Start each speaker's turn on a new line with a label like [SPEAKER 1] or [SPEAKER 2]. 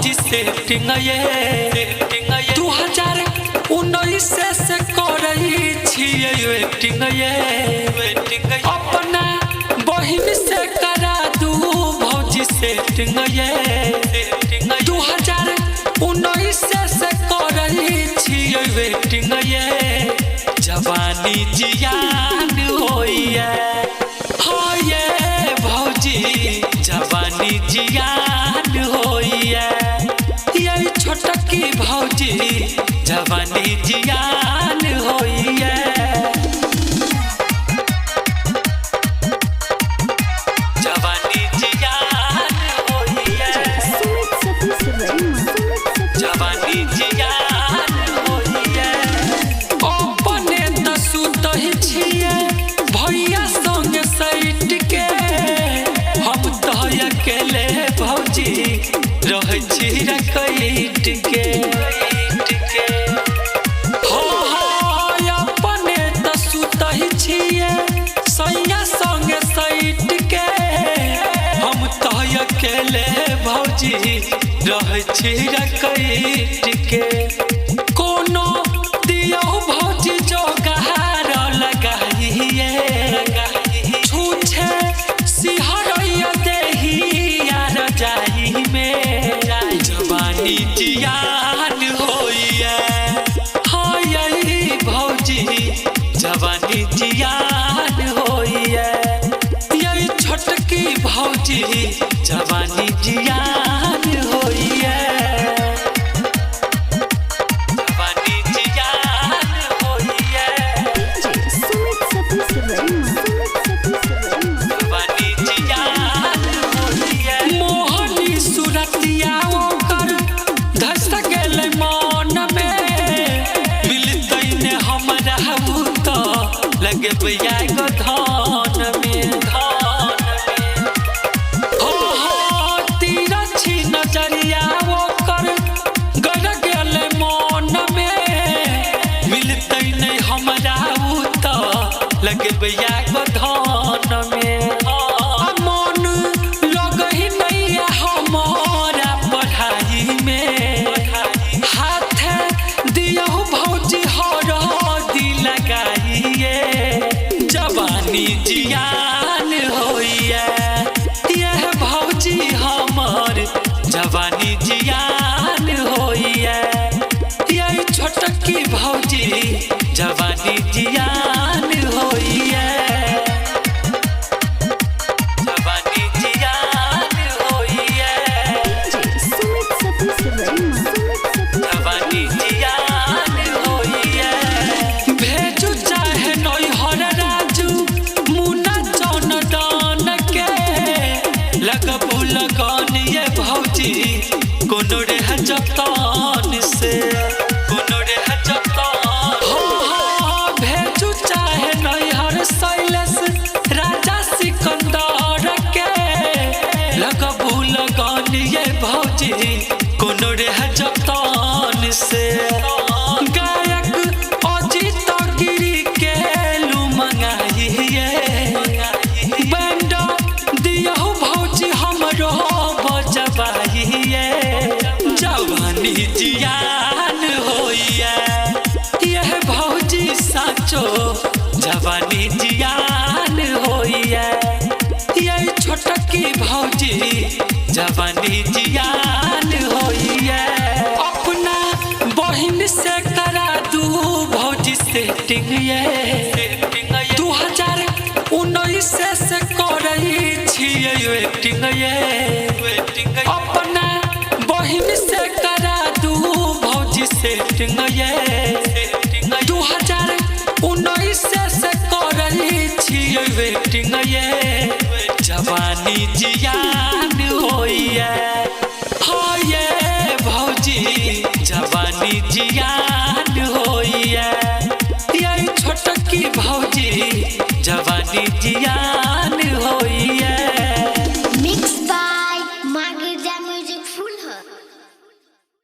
[SPEAKER 1] भौजी सेटिंग ये 2019 से करई छिए वेटिंग ये अपना बहिन से करा दू भौजी सेटिंग ये 2019 से करई छिए वेटिंग ये जवानी जियान होइए हाँ ये भौजी जवानी जियान होइए ये छोटकी भौजी जवानी जियान होइए जवानी जियान होइए जवानी जियान होइए अपने त सुतहि छिए भैया संग सैट के हम तो अकेले भौजी रह छी रकैट के अपने त सुतहि छिए सैया संग सैट के हम तो अकेले भौजी रह छी रकैट के कोनो दियो भौजी जो गहार लगाइए छूछे सिहरैया देहिया रजाई में जवानी जियान होइए हाँ यही भौजी जवानी जियान होइए यही छोटकी भौजी जवानी जियान होइए जवानी जियान होइए जवानी जियान होइए मोहनी सुरतिया ओकर धस गेल मन में मिलतै ने हमरा भूत लगे बैया गो धान में तीरछी नजरिया ओकर गड़ गेल मन में मिलतै ने हमरा भूत लगे बैया गो धान में मन लगही नहीं हमारा पढ़ाई में हाथ दियो भौजी हरदी लगाइए जवानी जियान होइए यह भौजी हमर जवानी जियान होइए यही छोटकी भौजी जवानी जियान होइए जवानी जियान होइए जवानी जियान होइए भेजू चाहे नैहर राजू मुन्ना चौन दान के लगबू लगन ये भौजी कोनो रे जतान से कोनो रे जतान भेजू चाहे नैहर शैलेश राजा सिकंदर के लगबू लगन ये भौजी कोनो रे जतान से गायक अजित गिरी के लू मंगाइए बैंड दियो भौजी हमरो बजबाइए जवानी जियान होइए यह भौजी साचो जवानी जियान होइए यही छोटकी भौजी जवानी जियान होइए अपना बहिन से करा दू भौजी सेटिंग ये 2019 से करई छिए वेटिंग ये अपना बहिन से करा दू भौजी सेटिंग ये 2019 से करई छिए वेटिंग ये जवानी जियान होइए हाँ ये भौजी जवानी जियान